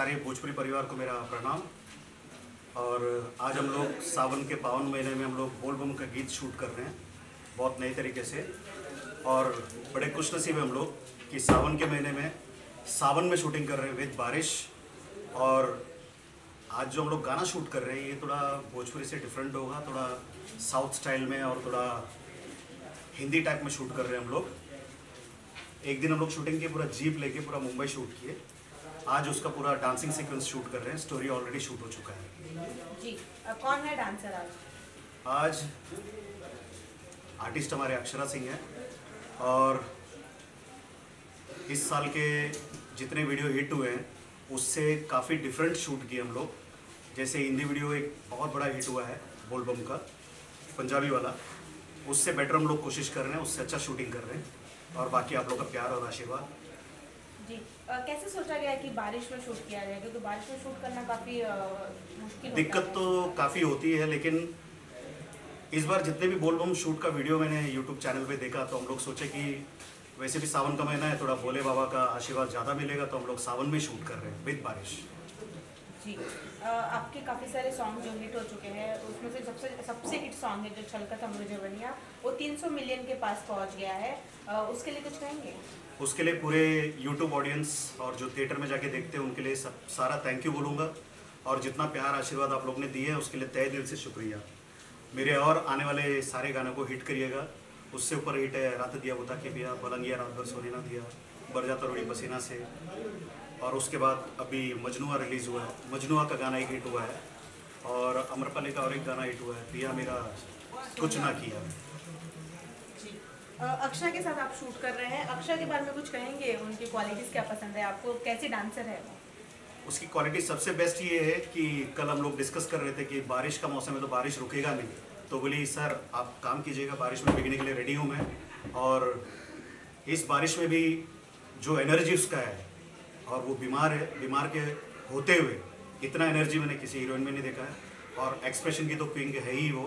सारे भोजपुरी परिवार को मेरा प्रणाम। और आज हम लोग सावन के पावन महीने में हम लोग बोल बम का गीत शूट कर रहे हैं बहुत नए तरीके से। और बड़े खुशनसीब हैं हम लोग कि सावन के महीने में सावन में शूटिंग कर रहे हैं विद बारिश। और आज जो हम लोग गाना शूट कर रहे हैं ये थोड़ा भोजपुरी से डिफरेंट होगा, थोड़ा साउथ स्टाइल में और थोड़ा हिंदी टाइप में शूट कर रहे हैं हम लोग। एक दिन हम लोग शूटिंग किए, पूरा जीप लेके पूरा मुंबई शूट किए। आज उसका पूरा डांसिंग सीक्वेंस शूट कर रहे हैं। स्टोरी ऑलरेडी शूट हो चुका है जी। कौन है डांसर आज? आज आर्टिस्ट हमारे अक्षरा सिंह हैं। और इस साल के जितने वीडियो हिट हुए हैं उससे काफ़ी डिफरेंट शूट किए हम लोग। जैसे हिंदी वीडियो एक बहुत बड़ा हिट हुआ है बोल बम का, पंजाबी वाला, उससे बेटर हम लोग कोशिश कर रहे हैं, उससे अच्छा शूटिंग कर रहे हैं। और बाकी आप लोग का प्यार और आशीर्वाद। जी। कैसे सोचा गया कि बारिश में शूट किया जाए, क्योंकि बारिश में शूट करना काफ़ी मुश्किल होता दिक्कत तो काफ़ी होती है, लेकिन इस बार जितने भी बोल बम शूट का वीडियो मैंने यूट्यूब चैनल पे देखा तो हम लोग सोचे कि वैसे भी सावन का महीना है, थोड़ा भोले बाबा का आशीर्वाद ज़्यादा मिलेगा, तो हम लोग सावन में शूट कर रहे हैं विद बारिश। जी। आपके काफ़ी सारे सॉन्ग जो हिट हो चुके हैं उसमें से सबसे हिट सॉन्ग है जो छलका था मुझे बनिया, वो 300 मिलियन के पास पहुंच गया है। उसके लिए कुछ कहेंगे? उसके लिए पूरे यूट्यूब ऑडियंस और जो थिएटर में जाके देखते हैं उनके लिए सारा थैंक यू बोलूँगा। और जितना प्यार आशीर्वाद आप लोग ने दिए है उसके लिए तहे दिल से शुक्रिया। मेरे और आने वाले सारे गानों को हिट करिएगा। उससे ऊपर हिट है रात दिया बता के पिया, पलंगिया रात भर सोने ना दिया, बर जाता रोड़ी पसीना से। और उसके बाद अभी मजनुआ रिलीज़ हुआ है, मजनुआ का गाना एक हिट हुआ है। और अमरपाली का और एक गाना हिट हुआ है, पिया मेरा कुछ ना किया। अक्षरा के साथ आप शूट कर रहे हैं, अक्षरा के बारे में कुछ कहेंगे? उनकी क्वालिटीज़ क्या पसंद है आपको, कैसे डांसर है वो? उसकी क्वालिटी सबसे बेस्ट ये है कि कल हम लोग डिस्कस कर रहे थे कि बारिश का मौसम है तो बारिश रुकेगा नहीं, तो बोली सर आप काम कीजिएगा, बारिश में भीगने के लिए रेडी हूँ मैं। और इस बारिश में भी जो एनर्जी उसका है, और वो बीमार है, बीमार के होते हुए इतना एनर्जी मैंने किसी हीरोइन में नहीं देखा है। और एक्सप्रेशन की तो क्वीन है ही वो,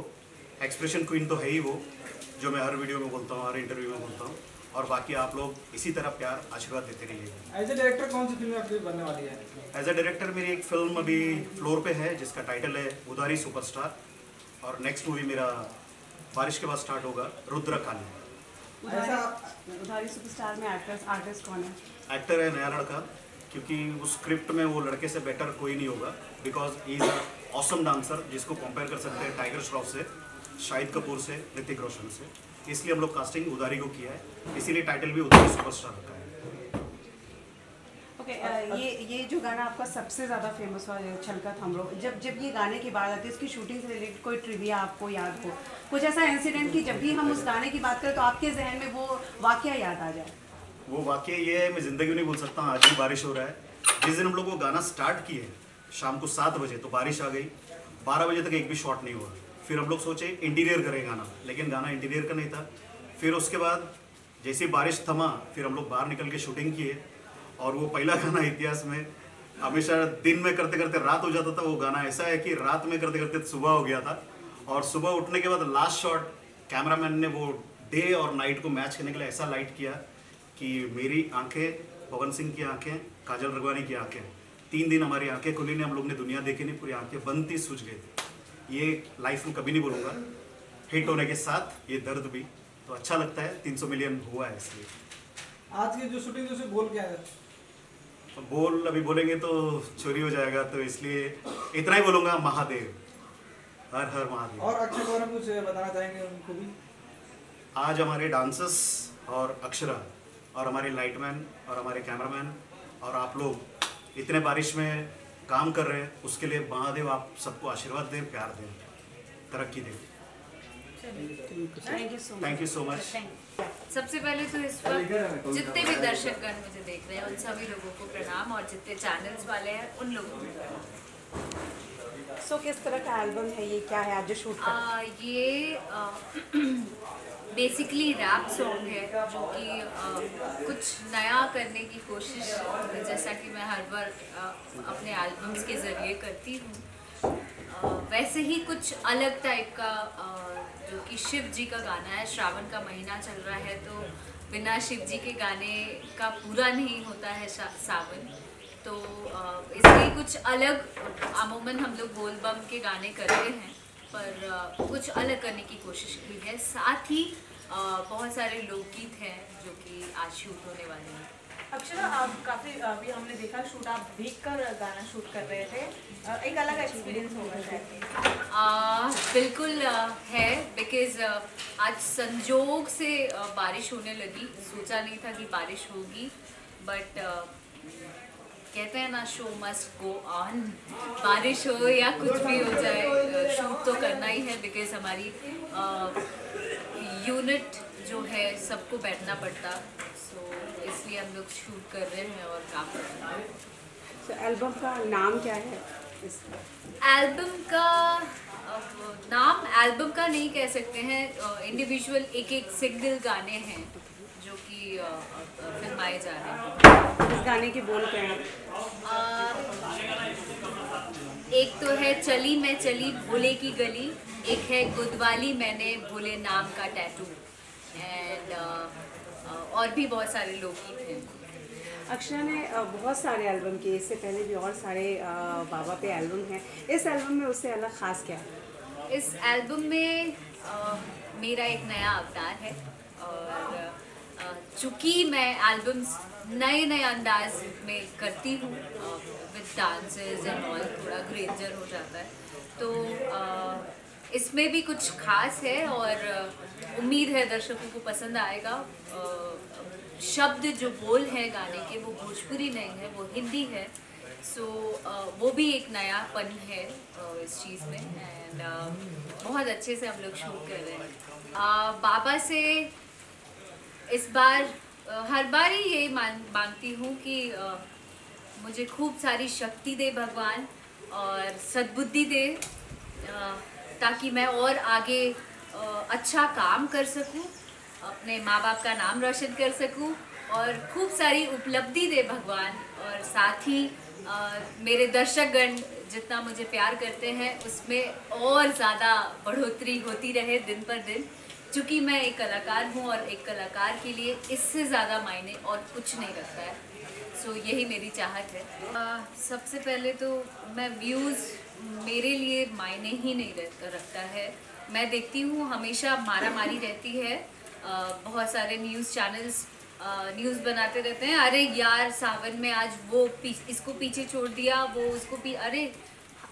एक्सप्रेशन क्वीन तो है ही वो, जो मैं हर वीडियो में बोलता हूँ, हर इंटरव्यू में बोलता हूँ। और बाकी आप लोग इसी तरह प्यार आशीर्वाद देते रहिएगा। एज ए डायरेक्टर कौन सी फिल्म आपकी बनने वाली है? एज ए डायरेक्टर मेरी एक फिल्म अभी फ्लोर पे है जिसका टाइटल है उदारी सुपरस्टार। और नेक्स्ट मूवी मेरा बारिश के बाद स्टार्ट होगा, रुद्र काली। उदारी सुपरस्टार में आर्टिस्ट कौन है? एक्टर है नया लड़का, क्योंकि उस स्क्रिप्ट में वो लड़के से बेटर कोई नहीं होगा, because he is a awesome dancer जिसको कंपेयर कर सकते हैं टाइगर श्रॉफ से, शाहिद कपूर से, ऋतिक रोशन से। इसलिए हम लोग कास्टिंग उदारी को किया है, इसीलिए टाइटल भी उदारी सुपरस्टार रखा है। ये जो गाना आपका सबसे ज़्यादा फेमस हुआ छलका थम लो, जब ये गाने की बात आती है, इसकी शूटिंग से रिलेटेड कोई ट्रिविया आपको याद हो, कुछ ऐसा इंसिडेंट कि जब भी हम उस गाने की बात करें तो आपके जहन में वो वाकया याद आ जाए? वो वाकया ये है, मैं ज़िंदगी में नहीं भूल सकता। आज भी बारिश हो रहा है। जिस दिन हम लोग वो गाना स्टार्ट किए शाम को 7 बजे तो बारिश आ गई, 12 बजे तक एक भी शॉट नहीं हुआ। फिर हम लोग सोचे इंटीरियर करें गाना, लेकिन गाना इंटीरियर का नहीं था। फिर उसके बाद जैसे ही बारिश थमा फिर हम लोग बाहर निकल के शूटिंग किए। और वो पहला गाना इतिहास में, हमेशा दिन में करते करते रात हो जाता था, वो गाना ऐसा है कि रात में करते करते सुबह हो गया था। और सुबह उठने के बाद लास्ट शॉट कैमरामैन ने वो डे और नाइट को मैच करने के लिए ऐसा लाइट किया कि मेरी आंखें, पवन सिंह की आंखें, काजल रघवानी की आंखें, 3 दिन हमारी आंखें खुली नहीं, हम लोग ने दुनिया देखी नहीं, पूरी आंखें बंद थी, सूझ गई थी। ये लाइफ में कभी नहीं भूलूंगा। हिट होने के साथ ये दर्द भी, तो अच्छा लगता है। 300 मिलियन हुआ है इसलिए। आज की जो शूटिंग जो बोल क्या है? तो बोल अभी बोलेंगे तो चोरी हो जाएगा, तो इसलिए इतना ही बोलूँगा, महादेव, हर हर महादेव। और अक्षय को कुछ बताना चाहेंगे उनको भी? आज हमारे डांसर्स और अक्षरा और हमारे लाइटमैन और हमारे कैमरामैन और आप लोग इतने बारिश में काम कर रहे हैं, उसके लिए महादेव आप सबको आशीर्वाद दें, प्यार दें, तरक्की दें। Thank you so much. सबसे पहले तो इस वक्त जितने भी दर्शकगण मुझे देख रहे हैं उन सभी लोगों को प्रणाम, और जितने चैनल्स वाले हैं उन लोगों को प्रणाम। सो किस तरह का एल्बम है ये, क्या है आज जो शूट कर? ये बेसिकली रैप सॉन्ग है जो कि कुछ नया करने की कोशिश, जैसा कि मैं हर बार अपने एल्बम्स के ज़रिए करती हूँ, वैसे ही कुछ अलग टाइप का, जो कि शिव जी का गाना है। श्रावण का महीना चल रहा है तो बिना शिव जी के गाने का पूरा नहीं होता है सावन। तो इसलिए कुछ अलग, अमूमन हम लोग बोल बम के गाने करते हैं, पर कुछ अलग करने की कोशिश की है। साथ ही बहुत सारे लोकगीत हैं जो कि आज शूट होने वाले हैं। अक्षरा, आप काफ़ी अभी हमने देखा शूट, आप भीग कर गाना शूट कर रहे थे, एक अलग एक्सपीरियंस होगा शायद। बिल्कुल है, बिकॉज आज संजोग से बारिश होने लगी। सोचा नहीं था कि बारिश होगी, बट कहते हैं ना, शो मस्ट गो ऑन। बारिश हो या कुछ भी हो जाए, शूट तो करना ही है, बिकॉज हमारी यूनिट जो है सबको बैठना पड़ता, सो इसलिए हम लोग शूट कर रहे हैं और काम कर रहे हैं। तो एल्बम का नाम क्या है? एल्बम का नाम एल्बम का नहीं कह सकते हैं, इंडिविजुअल एक एक सिंगल गाने हैं जो कि फिल्माए जा रहे हैं। इस गाने के बोल क्या हैं? एक तो है चली मैं चली भोले की गली, एक है गुदवाली मैंने भोले नाम का टैटू, एंड और भी बहुत सारे लोकगीत हैं। अक्षरा ने बहुत सारे एल्बम किए, इससे पहले भी और सारे बाबा पे एल्बम हैं। इस एल्बम में उससे अलग ख़ास क्या है? इस एल्बम में मेरा एक नया अवतार है, और चूँकि मैं एल्बम्स नए नए अंदाज में करती हूँ विद डांसेस एंड ऑल, थोड़ा ग्रेंजर हो जाता है, तो इसमें भी कुछ खास है और उम्मीद है दर्शकों को पसंद आएगा। शब्द जो बोल हैं गाने के वो भोजपुरी नहीं है, वो हिंदी है, सो वो भी एक नयापन है इस चीज़ में, एंड बहुत अच्छे से हम लोग शूट कर रहे हैं। बाबा से इस बार हर बार ही यही मांगती हूँ कि मुझे खूब सारी शक्ति दे भगवान और सद्बुद्धि दे, ताकि मैं और आगे अच्छा काम कर सकूं, अपने माँ बाप का नाम रोशन कर सकूं, और खूब सारी उपलब्धि दे भगवान, और साथ ही मेरे दर्शकगण जितना मुझे प्यार करते हैं उसमें और ज़्यादा बढ़ोतरी होती रहे दिन पर दिन, क्योंकि मैं एक कलाकार हूँ और एक कलाकार के लिए इससे ज़्यादा मायने और कुछ नहीं रखता है। सो यही मेरी चाहत है। सबसे पहले तो मैं व्यूज़ मेरे लिए मायने ही नहीं रखता है। मैं देखती हूँ हमेशा मारामारी रहती है, बहुत सारे न्यूज़ चैनल्स न्यूज़ बनाते रहते हैं, अरे यार सावन में आज वो इसको पीछे छोड़ दिया, वो उसको अरे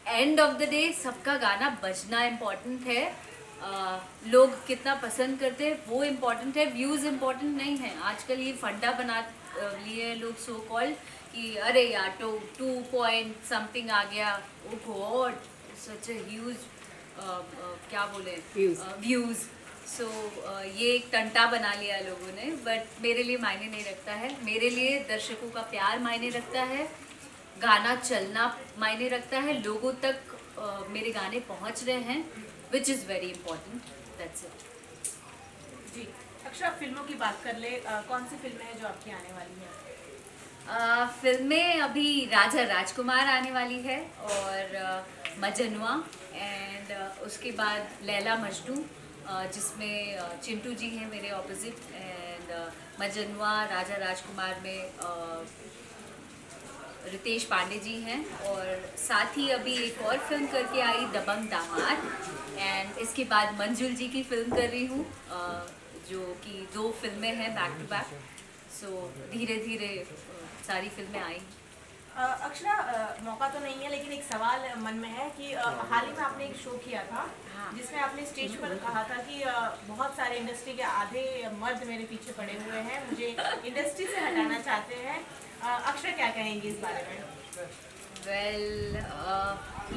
एंड ऑफ द डे सबका गाना बजना इम्पॉर्टेंट है। लोग कितना पसंद करते हैं वो इम्पॉर्टेंट है, व्यूज़ इम्पॉर्टेंट नहीं है। आजकल ये फंडा बना लिए लोग सो कॉल्ड कि अरे यार तो 2 पॉइंट समथिंग आ गया, ओ गॉड सच ए ह्यूज क्या बोले व्यूज़। सो ये एक टंटा बना लिया लोगों ने, बट मेरे लिए मायने नहीं रखता है। मेरे लिए दर्शकों का प्यार मायने रखता है, गाना चलना मायने रखता है, लोगों तक मेरे गाने पहुंच रहे हैं, which is very important. That's it जी। अक्षरा, फिल्मों की बात कर ले, कौन सी फिल्में हैं जो आपकी आने वाली हैं? फिल्में अभी राजा राजकुमार आने वाली है, और मजनुआ, एंड उसके बाद लैला मजनू, जिसमें चिंटू जी हैं मेरे ऑपोजिट, एंड मजनुआ राजा राजकुमार में रितेश पांडे जी हैं, और साथ ही अभी एक और फिल्म करके आई दबंग दामाद, एंड इसके बाद मंजुल जी की फिल्म कर रही हूँ, जो कि 2 फिल्में हैं बैक टू बैक। सो धीरे धीरे सारी फिल्में आई। अक्षरा, मौका तो नहीं है लेकिन एक सवाल मन में है कि हाल ही में आपने एक शो किया था, जिसमें आपने स्टेज पर कहा था कि बहुत सारे इंडस्ट्री के आधे मर्द मेरे पीछे पड़े हुए हैं, मुझे इंडस्ट्री से हटाना चाहते हैं। अक्षरा क्या कहेंगी इस बारे में? वेल,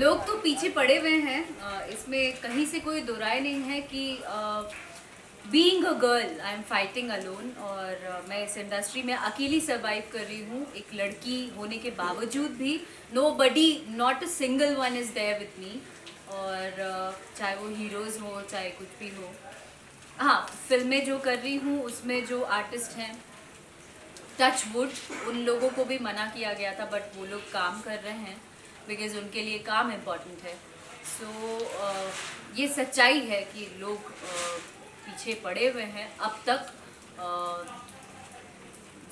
लोग तो पीछे पड़े हुए हैं, इसमें कहीं से कोई दो राय नहीं है कि being a girl I am fighting alone, और मैं इस इंडस्ट्री में अकेली सर्वाइव कर रही हूँ एक लड़की होने के बावजूद भी। Nobody, not a single one is there with me, और चाहे वो हीरोज़ हो चाहे कुछ भी हो। हाँ, फिल्में जो कर रही हूँ उसमें जो आर्टिस्ट हैं, टच वुड, उन लोगों को भी मना किया गया था, बट वो लोग काम कर रहे हैं बिकॉज़ उनके लिए काम इम्पॉर्टेंट है। सो ये सच्चाई है कि लोग पीछे पड़े हुए हैं अब तक।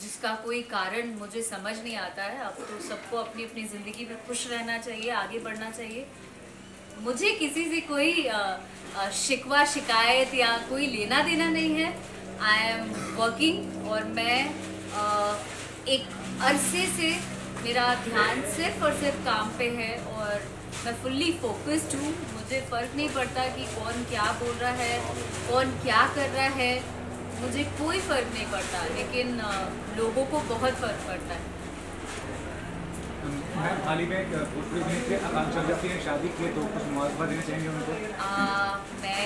जिसका कोई कारण मुझे समझ नहीं आता है। अब तो सबको अपनी अपनी ज़िंदगी में खुश रहना चाहिए, आगे बढ़ना चाहिए। मुझे किसी से कोई शिकवा शिकायत या कोई लेना देना नहीं है। आई एम वर्किंग और मैं एक अरसे से मेरा ध्यान सिर्फ और सिर्फ काम पे है और मैं फुल्ली फोकस्ड हूँ। मुझे फ़र्क नहीं पड़ता कि कौन क्या बोल रहा है, कौन क्या कर रहा है, मुझे कोई फ़र्क नहीं पड़ता, लेकिन लोगों को बहुत फ़र्क पड़ता है। मैम हाल ही में भोजपुरी अभिनेत्री आकांक्षा अवस्थी ने शादी की है, तो कुछ मुबारकबाद देना चाहेंगे उनको? मैं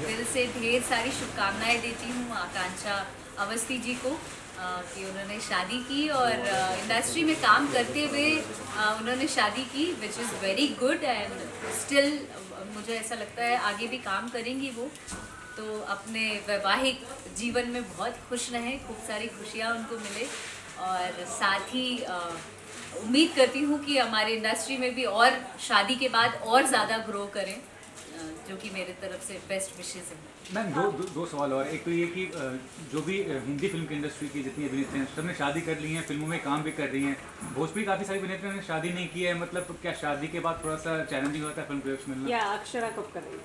दिल से ढेर सारी शुभकामनाएं देती हूँ आकांक्षा अवस्थी जी को कि उन्होंने शादी की और इंडस्ट्री में काम करते हुए उन्होंने शादी की, विच is very good. And still मुझे ऐसा लगता है आगे भी काम करेंगी वो, तो अपने वैवाहिक जीवन में बहुत खुश रहें, खूब सारी खुशियाँ उनको मिले और साथ ही उम्मीद करती हूँ कि हमारे इंडस्ट्री में भी और शादी के बाद और ज़्यादा ग्रो करें, जो कि मेरे तरफ से बेस्ट विशेज़ हैं। मैम दो सवाल और, एक तो ये कि जो भी हिंदी फिल्म की इंडस्ट्री की जितनी अभिनेत्री हैं सबने शादी कर ली हैं, फिल्मों में काम भी कर रही हैं। भोजपुरी काफ़ी सारी अभिनेत्रियों ने शादी नहीं की है, मतलब क्या शादी के बाद थोड़ा सा चैलेंजिंग होता है फिल्म प्रोजेक्ट्स मिलना? या अक्षरा कब करेंगे?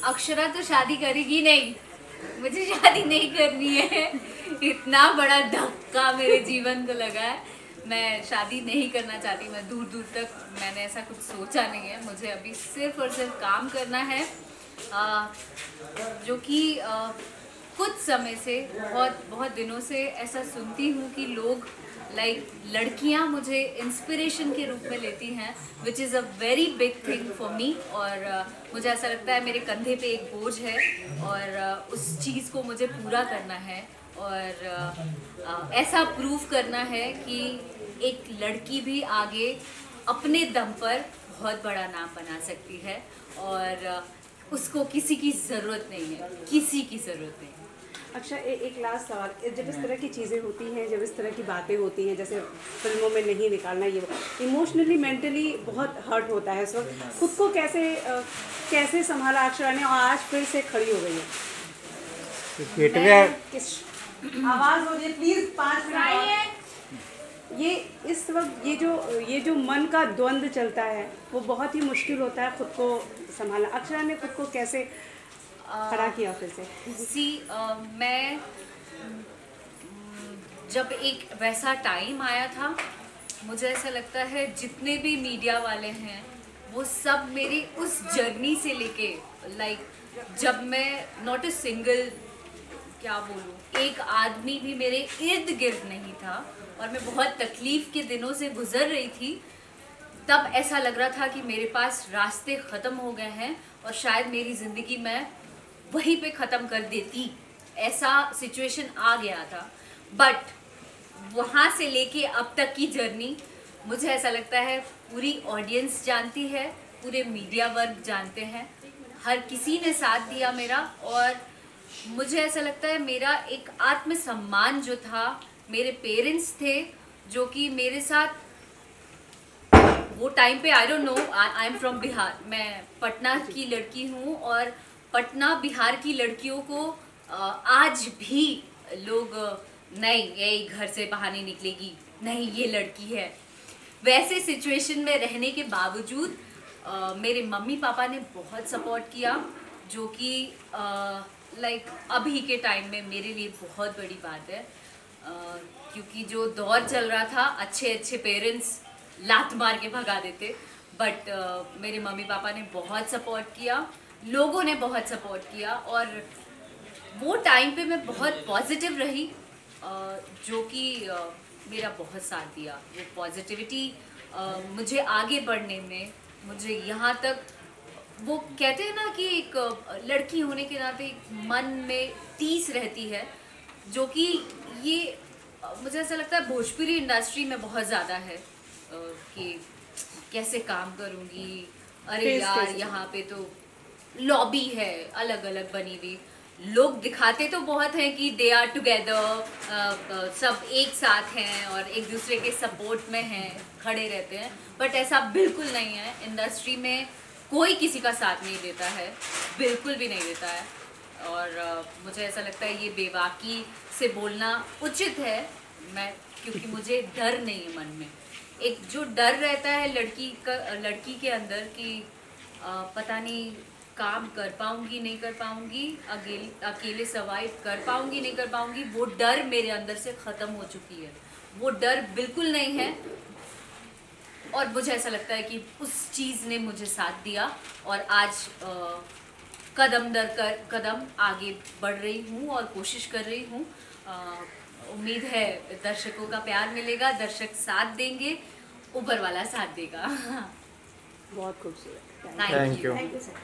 अक्षरा तो शादी करेगी नहीं, मुझे शादी नहीं करनी है। इतना बड़ा धक्का मेरे जीवन को लगा है, मैं शादी नहीं करना चाहती। मैं दूर दूर तक मैंने ऐसा कुछ सोचा नहीं है। मुझे अभी सिर्फ और सिर्फ काम करना है, जो कि कुछ समय से बहुत दिनों से ऐसा सुनती हूँ कि लोग लड़कियाँ मुझे इंस्पिरेशन के रूप में लेती हैं, which is a very big thing for me. और मुझे ऐसा लगता है मेरे कंधे पे एक बोझ है और उस चीज़ को मुझे पूरा करना है और ऐसा प्रूव करना है कि एक लड़की भी आगे अपने दम पर बहुत बड़ा नाम बना सकती है और उसको किसी की ज़रूरत नहीं है, किसी की ज़रूरत नहीं है। अच्छा, एक लास्ट सवाल, जब इस तरह की चीज़ें होती हैं, जब इस तरह की बातें होती हैं, जैसे फिल्मों में नहीं निकालना, ये इमोशनली मेंटली बहुत हर्ट होता है। सो खुद को कैसे संभाला अक्षरा ने और आज फिर से खड़ी हो गई है? आवाज़ हो रही है, प्लीज़ 5 मिनट। ये इस वक्त ये जो मन का द्वंद्व चलता है वो बहुत ही मुश्किल होता है खुद को संभालना। अक्षरा ने खुद को कैसे खड़ा किया फिर से? मैं जब एक वैसा टाइम आया था, मुझे ऐसा लगता है जितने भी मीडिया वाले हैं वो सब मेरी उस जर्नी से लेके जब मैं नॉट ए सिंगल, क्या बोलूँ, एक आदमी भी मेरे इर्द गिर्द नहीं था और मैं बहुत तकलीफ़ के दिनों से गुज़र रही थी, तब ऐसा लग रहा था कि मेरे पास रास्ते ख़त्म हो गए हैं और शायद मेरी ज़िंदगी मैं वहीं पे ख़त्म कर देती, ऐसा सिचुएशन आ गया था। बट वहाँ से लेके अब तक की जर्नी मुझे ऐसा लगता है पूरी ऑडियंस जानती है, पूरे मीडिया वर्ग जानते हैं, हर किसी ने साथ दिया मेरा। और मुझे ऐसा लगता है मेरा एक आत्मसम्मान जो था, मेरे पेरेंट्स थे जो कि मेरे साथ वो टाइम पे, I don't know, I am from Bihar, मैं पटना की लड़की हूँ और पटना बिहार की लड़कियों को आज भी लोग नहीं, यही घर से बाहर नहीं निकलेगी, नहीं ये लड़की है। वैसे सिचुएशन में रहने के बावजूद मेरे मम्मी पापा ने बहुत सपोर्ट किया, जो कि अभी के टाइम में मेरे लिए बहुत बड़ी बात है, क्योंकि जो दौर चल रहा था, अच्छे पेरेंट्स लात मार के भगा देते, बट मेरे मम्मी पापा ने बहुत सपोर्ट किया, लोगों ने बहुत सपोर्ट किया और वो टाइम पे मैं बहुत पॉजिटिव रही, जो कि मेरा बहुत साथ दिया। वो पॉजिटिविटी मुझे आगे बढ़ने में, मुझे यहाँ तक, वो कहते हैं ना कि एक लड़की होने के नाते एक मन में टीस रहती है, जो कि ये मुझे ऐसा लगता है भोजपुरी इंडस्ट्री में बहुत ज़्यादा है कि कैसे काम करूँगी, अरे यार यहाँ पे तो लॉबी है अलग अलग बनी हुई, लोग दिखाते तो बहुत हैं कि दे आर टुगेदर, सब एक साथ हैं और एक दूसरे के सपोर्ट में हैं, खड़े रहते हैं, बट ऐसा बिल्कुल नहीं है। इंडस्ट्री में कोई किसी का साथ नहीं देता है, बिल्कुल भी नहीं देता है। और मुझे ऐसा लगता है ये बेबाकी से बोलना उचित है। मैं क्योंकि मुझे डर नहीं है मन में, एक जो डर रहता है लड़की के अंदर कि पता नहीं काम कर पाऊंगी नहीं कर पाऊंगी, अकेले सर्वाइव कर पाऊंगी नहीं कर पाऊंगी, वो डर मेरे अंदर से ख़त्म हो चुकी है। वो डर बिल्कुल नहीं है और मुझे ऐसा लगता है कि उस चीज़ ने मुझे साथ दिया और आज कदम दर कदम आगे बढ़ रही हूँ और कोशिश कर रही हूँ। उम्मीद है दर्शकों का प्यार मिलेगा, दर्शक साथ देंगे, ऊपर वाला साथ देगा। बहुत खूबसूरत। Thank you. Thank you sir.